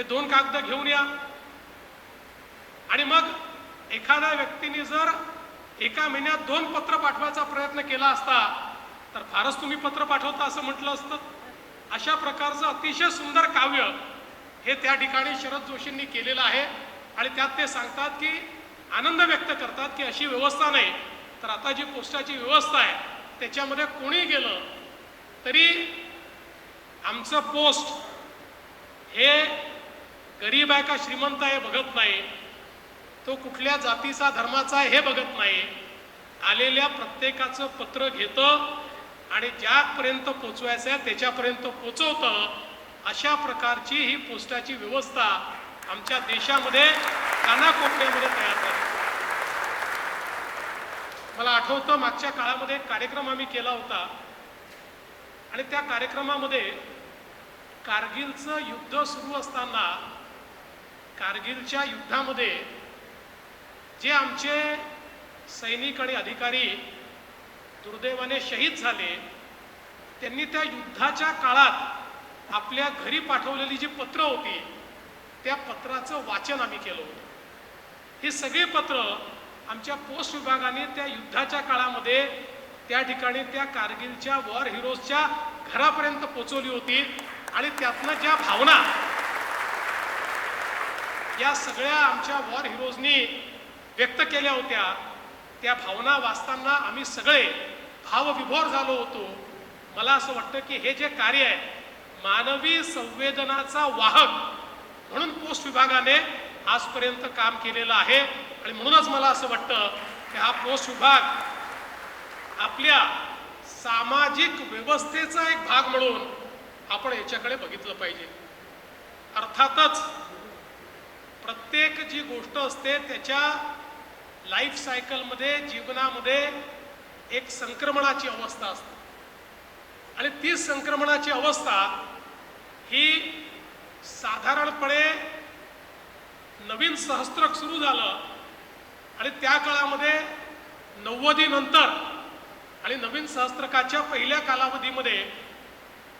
ते 2 कागद घेऊन या आणि मग एखाद्या व्यक्तीने जर एका महिन्यात 2 पत्र पाठवायचा प्रयत्न केला असता तर फारच तुम्ही पत्र पाठवता असं म्हटलं असतं। अशा प्रकारचं अतिशय सुंदर काव्य हे त्या ठिकाणी शरद जोशींनी केलेलं आहे आणि त्यात ते सांगतात की आनंद व्यक्त करतात की अशी व्यवस्था नाही तर आता जी पोस्टाची व्यवस्था आहे त्याच्यामध्ये कोणी गेलं तरी आमचं पोस्ट हे गरीब आहे का श्रीमंत आहे बघत नाही, तो कुठल्या जातीचा धर्माचा आहे हे बघत नाही, आलेल्या प्रत्येकाचं पत्र घेतं आणि ज्यापर्यंत पोचवायचं आहे त्याच्यापर्यंत पोचवतं। अशा प्रकारची ही पोस्टाची व्यवस्था आमच्या देशामध्ये कानाकोपऱ्यामध्ये तयार झाली। मला आठवतं मागच्या काळामध्ये एक कार्यक्रम आम्ही केला होता आणि त्या कार्यक्रमामध्ये कारगिलचं युद्ध सुरू असताना कारगिलच्या युद्धामध्ये जे आमचे सैनिक आणि अधिकारी दुर्दैवाने शहीद झाले त्यांनी त्या युद्धाच्या काळात आपल्या घरी पाठवलेली जी पत्र होती त्या पत्राचं वाचन आम्ही केलं होतं। ही सगळी पत्र आमच्या पोस्ट विभागाने त्या युद्धाच्या काळामध्ये त्या ठिकाणी त्या कारगिलच्या वॉर हिरोजच्या घरापर्यंत पोहोचवली होती आणि त्यातनं ज्या भावना या सगळ्या आमच्या वॉर हिरोजनी व्यक्त केल्या होत्या त्या भावना वाचताना आम्ही सगळे भावविभोर झालो होतो। मला असं वाटतं की हे जे कार्य आहे मानवी संवेदनाचा वाहक म्हणून पोस्ट विभागाने आजपर्यंत काम केलेलं आहे आणि म्हणूनच मला असं वाटतं की हा पोस्ट विभाग आपल्या सामाजिक व्यवस्थेचा एक भाग म्हणून आपण याच्याकडे बघितलं पाहिजे। अर्थातच प्रत्येक जी गोष्ट असते त्याच्या लाईफ सायकलमध्ये जीवनामध्ये एक संक्रमणाची अवस्था असते आणि ती संक्रमणाची अवस्था ही साधारणपणे नवीन सहस्त्रक सुरू झालं आणि त्या काळामध्ये 90 नंतर आणि नवीन सहस्त्रकाच्या पहिल्या कालावधीमध्ये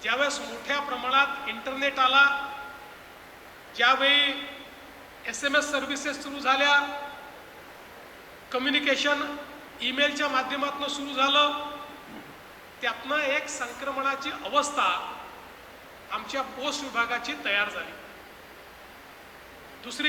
ज्यावेळेस मोठ्या प्रमाणात इंटरनेट आला, ज्यावेळी SMS सर्व्हिसेस सुरू झाल्या, कम्युनिकेशन ईमेलच्या माध्यमातून सुरू झालं, त्यातनं एक संक्रमणाची अवस्था आमच्या पोस्ट विभागाची तयार झाली। दुसरी